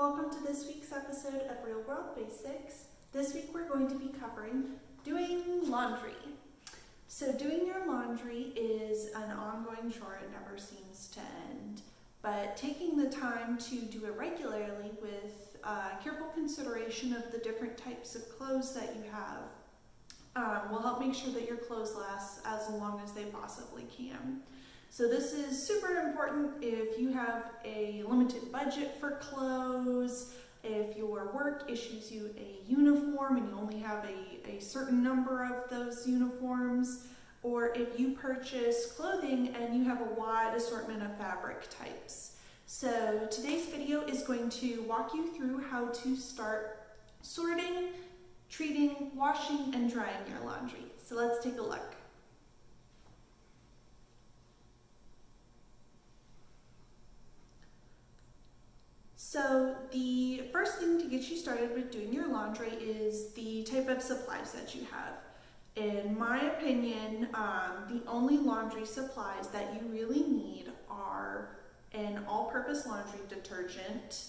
Welcome to this week's episode of Real World Basics. This week we're going to be covering doing laundry. So doing your laundry is an ongoing chore. It never seems to end. But taking the time to do it regularly with careful consideration of the different types of clothes that you have will help make sure that your clothes last as long as they possibly can. So this is super important if you have a limited budget for clothes, if your work issues you a uniform and you only have a certain number of those uniforms, or if you purchase clothing and you have a wide assortment of fabric types. So today's video is going to walk you through how to start sorting, treating, washing, and drying your laundry. So let's take a look. So the first thing to get you started with doing your laundry is the type of supplies that you have. In my opinion, the only laundry supplies that you really need are an all-purpose laundry detergent,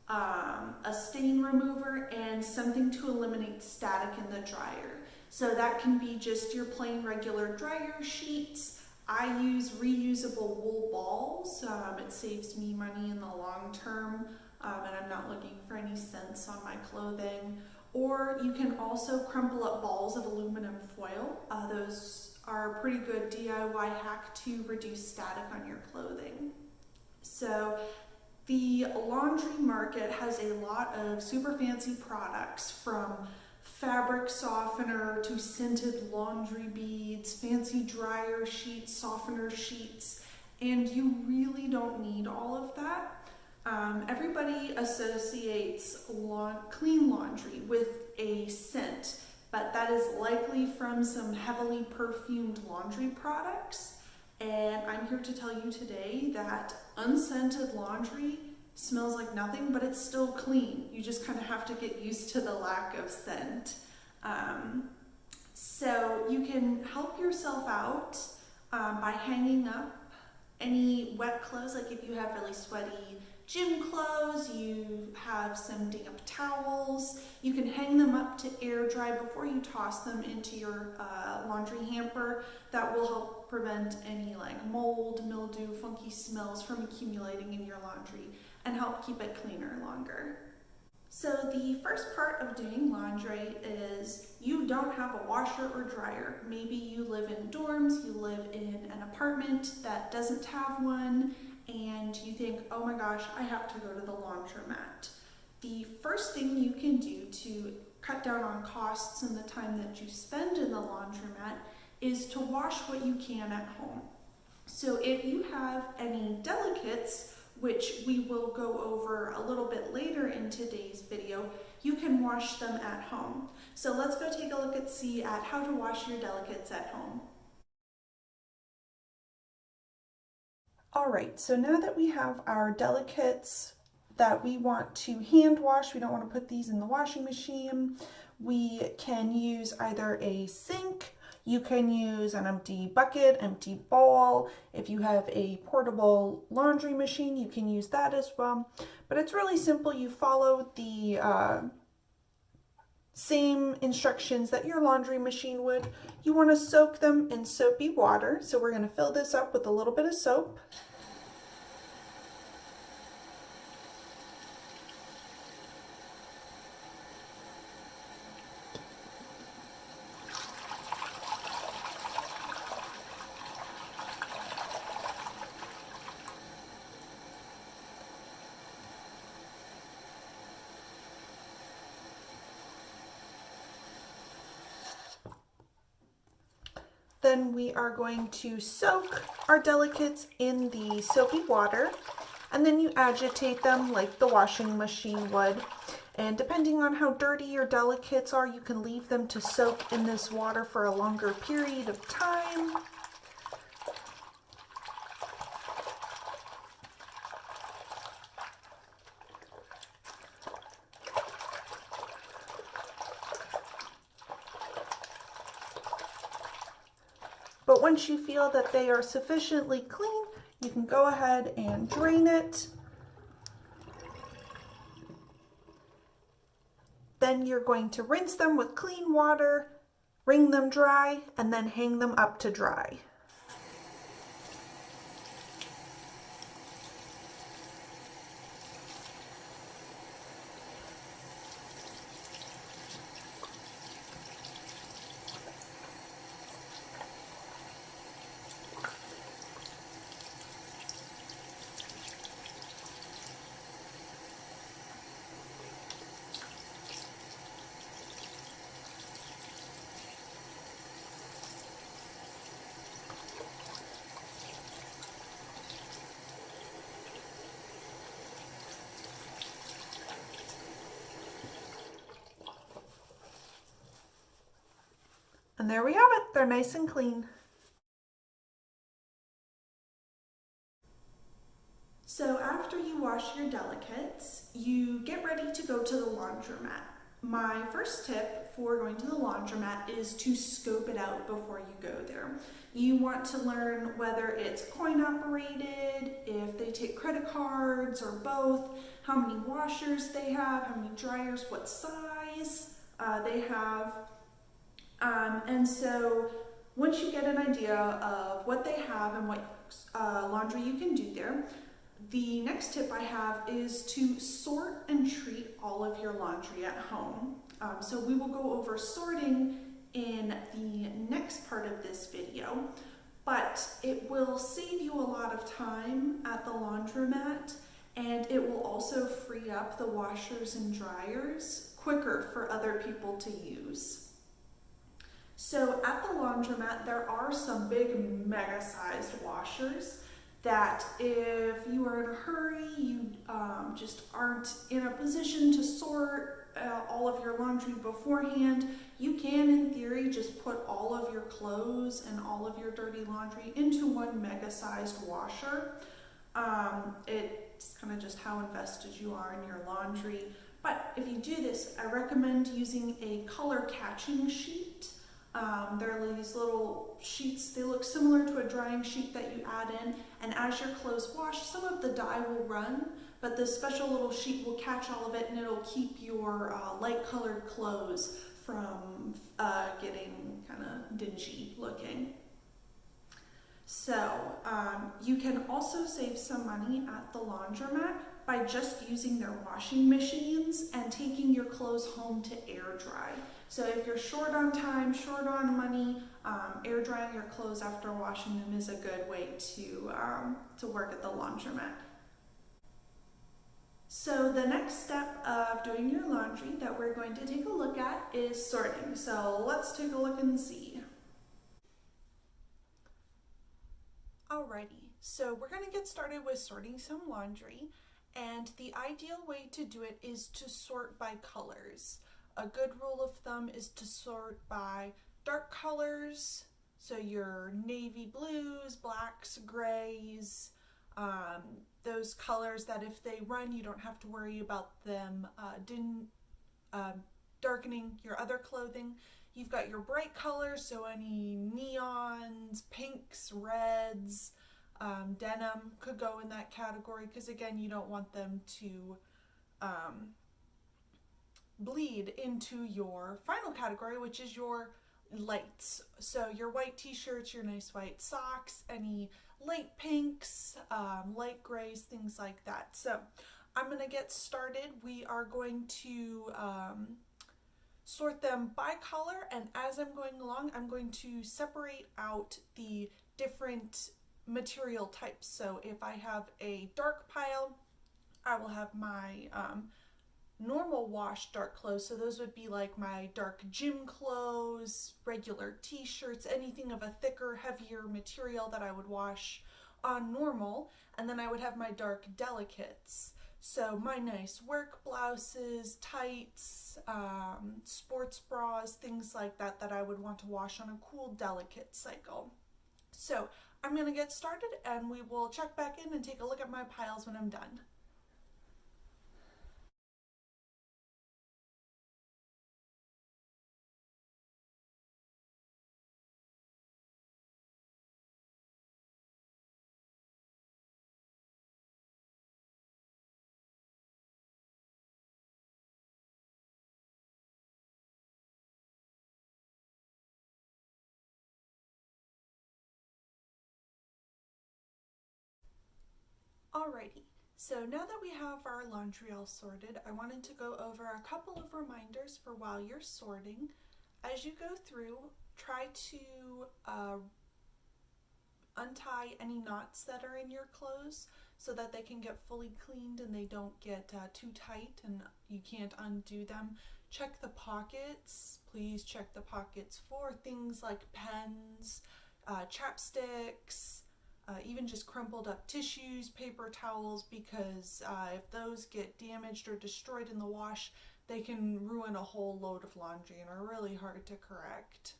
a stain remover, and something to eliminate static in the dryer. So that can be just your plain regular dryer sheets. I use reusable wool balls. It saves me money in the long term, and I'm not looking for any scents on my clothing. Or you can also crumple up balls of aluminum foil. Those are a pretty good DIY hack to reduce static on your clothing. So the laundry market has a lot of super fancy products, from fabric softener to scented laundry beads, fancy dryer sheets, softener sheets, and you really don't need all of that. Everybody associates clean laundry with a scent, but that is likely from some heavily perfumed laundry products. And I'm here to tell you today that unscented laundry smells like nothing, but it's still clean. You just kind of have to get used to the lack of scent. So you can help yourself out by hanging up any wet clothes. Like if you have really sweaty gym clothes, you have some damp towels, you can hang them up to air dry before you toss them into your laundry hamper. That will help prevent any like mold, mildew, funky smells from accumulating in your laundry and help keep it cleaner longer. So the first part of doing laundry is you don't have a washer or dryer. Maybe you live in dorms, you live in an apartment that doesn't have one, and you think, oh my gosh, I have to go to the laundromat. The first thing you can do to cut down on costs and the time that you spend in the laundromat is to wash what you can at home. So if you have any delicates, which we will go over a little bit later in today's video, you can wash them at home. So let's go take a look at how to wash your delicates at home. All right, so now that we have our delicates that we want to hand wash, we don't want to put these in the washing machine, we can use either a sink, you can use an empty bucket, empty bowl. If you have a portable laundry machine, you can use that as well. But it's really simple. You follow the same instructions that your laundry machine would. You want to soak them in soapy water. So we're going to fill this up with a little bit of soap. Then we are going to soak our delicates in the soapy water, and then you agitate them like the washing machine would. And depending on how dirty your delicates are, you can leave them to soak in this water for a longer period of time. But once you feel that they are sufficiently clean, you can go ahead and drain it. Then you're going to rinse them with clean water, wring them dry, and then hang them up to dry. And there we have it. They're nice and clean. So after you wash your delicates, you get ready to go to the laundromat. My first tip for going to the laundromat is to scope it out before you go there. You want to learn whether it's coin operated, if they take credit cards or both, how many washers they have, how many dryers, what size they have. And so once you get an idea of what they have and what laundry you can do there, the next tip I have is to sort and treat all of your laundry at home. So we will go over sorting in the next part of this video, but it will save you a lot of time at the laundromat, and it will also free up the washers and dryers quicker for other people to use. So at the laundromat, there are some big mega-sized washers that if you are in a hurry, you just aren't in a position to sort all of your laundry beforehand, you can, in theory, just put all of your clothes and all of your dirty laundry into one mega-sized washer. It's kind of just how invested you are in your laundry. But if you do this, I recommend using a color catching sheet. There are these little sheets, they look similar to a drying sheet that you add in, and as your clothes wash, some of the dye will run, but this special little sheet will catch all of it and it'll keep your light colored clothes from getting kind of dingy looking. So you can also save some money at the laundromat by just using their washing machines and taking your clothes home to air dry. So if you're short on time, short on money, air drying your clothes after washing them is a good way to work at the laundromat. So the next step of doing your laundry that we're going to take a look at is sorting. So let's take a look and see. Alrighty, so we're going to get started with sorting some laundry, and the ideal way to do it is to sort by colors. A good rule of thumb is to sort by dark colors, so your navy blues, blacks, grays, those colors that if they run you don't have to worry about them darkening your other clothing. You've got your bright colors, so any neons, pinks, reds, denim could go in that category because again you don't want them to bleed into your final category, which is your lights. So your white t-shirts, your nice white socks, any light pinks, light grays, things like that. So I'm going to get started. We are going to sort them by color, and as I'm going along, I'm going to separate out the different material types. So if I have a dark pile, I will have my normal wash dark clothes, so those would be like my dark gym clothes, regular t-shirts, anything of a thicker, heavier material that I would wash on normal. And then I would have my dark delicates, so my nice work blouses, tights, sports bras, things like that that I would want to wash on a cool delicate cycle. So I'm going to get started and we will check back in and take a look at my piles when I'm done. Alrighty, so now that we have our laundry all sorted, I wanted to go over a couple of reminders for while you're sorting. As you go through, try to untie any knots that are in your clothes so that they can get fully cleaned and they don't get too tight and you can't undo them. Check the pockets. Please check the pockets for things like pens, chapsticks, even just crumpled up tissues, paper towels, because if those get damaged or destroyed in the wash, they can ruin a whole load of laundry and are really hard to correct.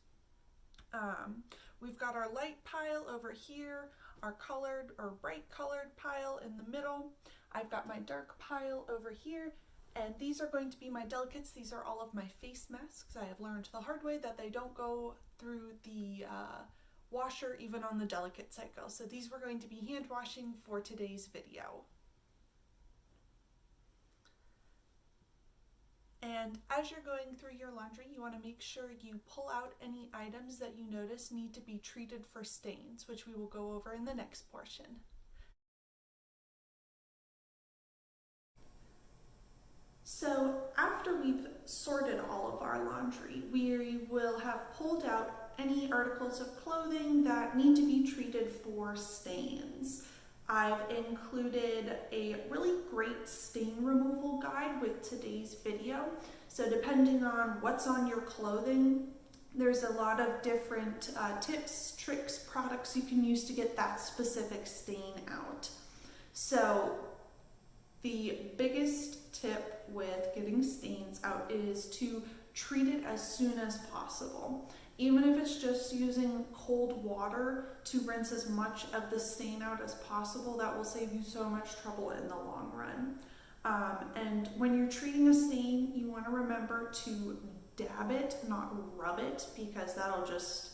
We've got our light pile over here, our colored or bright colored pile in the middle. I've got my dark pile over here, and these are going to be my delicates. These are all of my face masks. I have learned the hard way that they don't go through the washer even on the delicate cycle. So these we're going to be hand washing for today's video. And as you're going through your laundry, you want to make sure you pull out any items that you notice need to be treated for stains, which we will go over in the next portion. So after we've sorted all of our laundry, we will have pulled out any articles of clothing that need to be treated for stains. I've included a really great stain removal guide with today's video. So depending on what's on your clothing, there's a lot of different tips, tricks, products you can use to get that specific stain out. So the biggest tip with getting stains out is to treat it as soon as possible. Even if it's just using cold water to rinse as much of the stain out as possible, that will save you so much trouble in the long run. And when you're treating a stain, you want to remember to dab it, not rub it, because that'll just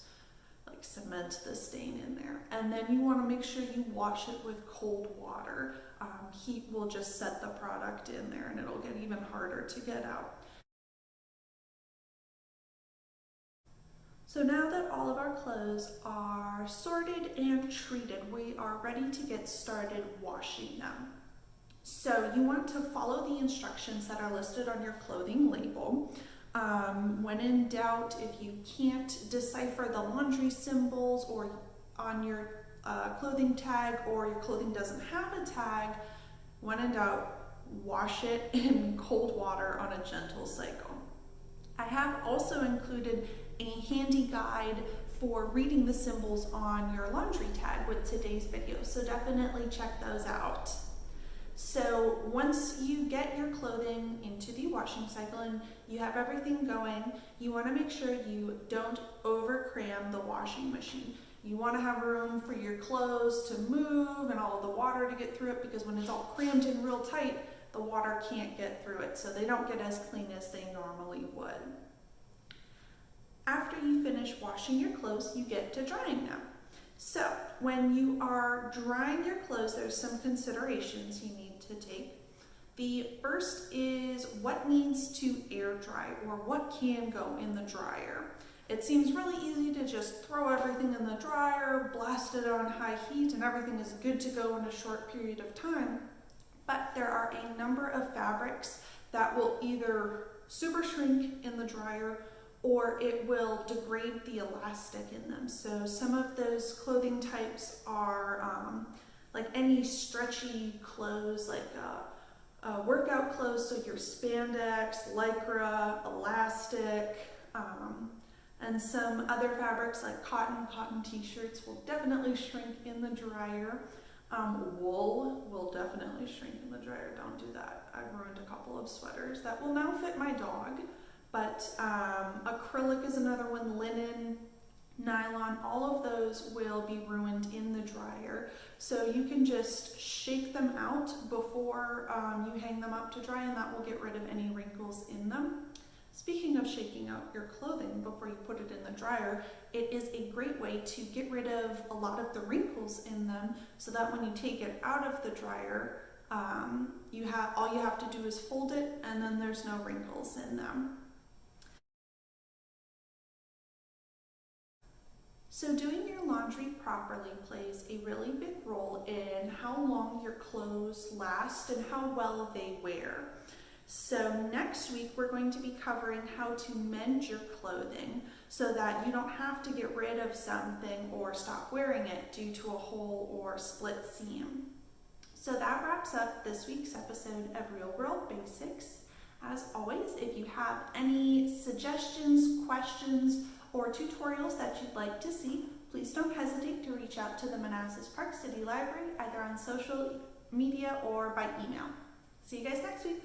like cement the stain in there. And then you want to make sure you wash it with cold water. Heat will just set the product in there and it'll get even harder to get out. So now that all of our clothes are sorted and treated, we are ready to get started washing them. So you want to follow the instructions that are listed on your clothing label. When in doubt, if you can't decipher the laundry symbols or on your clothing tag, or your clothing doesn't have a tag, when in doubt, wash it in cold water on a gentle cycle. I have also included a handy guide for reading the symbols on your laundry tag with today's video, so definitely check those out. So once you get your clothing into the washing cycle and you have everything going, you want to make sure you don't over cram the washing machine. You want to have room for your clothes to move and all of the water to get through it, because when it's all crammed in real tight, the water can't get through it, so they don't get as clean as they normally would. After you finish washing your clothes, you get to drying them. So when you are drying your clothes, there's some considerations you need to take. The first is what needs to air dry, or what can go in the dryer. It seems really easy to just throw everything in the dryer, blast it on high heat, and everything is good to go in a short period of time. But there are a number of fabrics that will either super shrink in the dryer or it will degrade the elastic in them. So some of those clothing types are like any stretchy clothes, like workout clothes, so your spandex, lycra, elastic, and some other fabrics like cotton t-shirts will definitely shrink in the dryer. Wool will definitely shrink in the dryer. Don't do that. I've ruined a couple of sweaters that will now fit my dog. But acrylic is another one, linen, nylon, all of those will be ruined in the dryer. So you can just shake them out before you hang them up to dry, and that will get rid of any wrinkles in them. Speaking of shaking out your clothing before you put it in the dryer, it is a great way to get rid of a lot of the wrinkles in them, so that when you take it out of the dryer, all you have to do is fold it, and then there's no wrinkles in them. So doing your laundry properly plays a really big role in how long your clothes last and how well they wear. So next week we're going to be covering how to mend your clothing so that you don't have to get rid of something or stop wearing it due to a hole or split seam. So that wraps up this week's episode of Real World Basics. As always, if you have any suggestions, questions, or tutorials that you'd like to see, please don't hesitate to reach out to the Manassas Park City Library either on social media or by email. See you guys next week.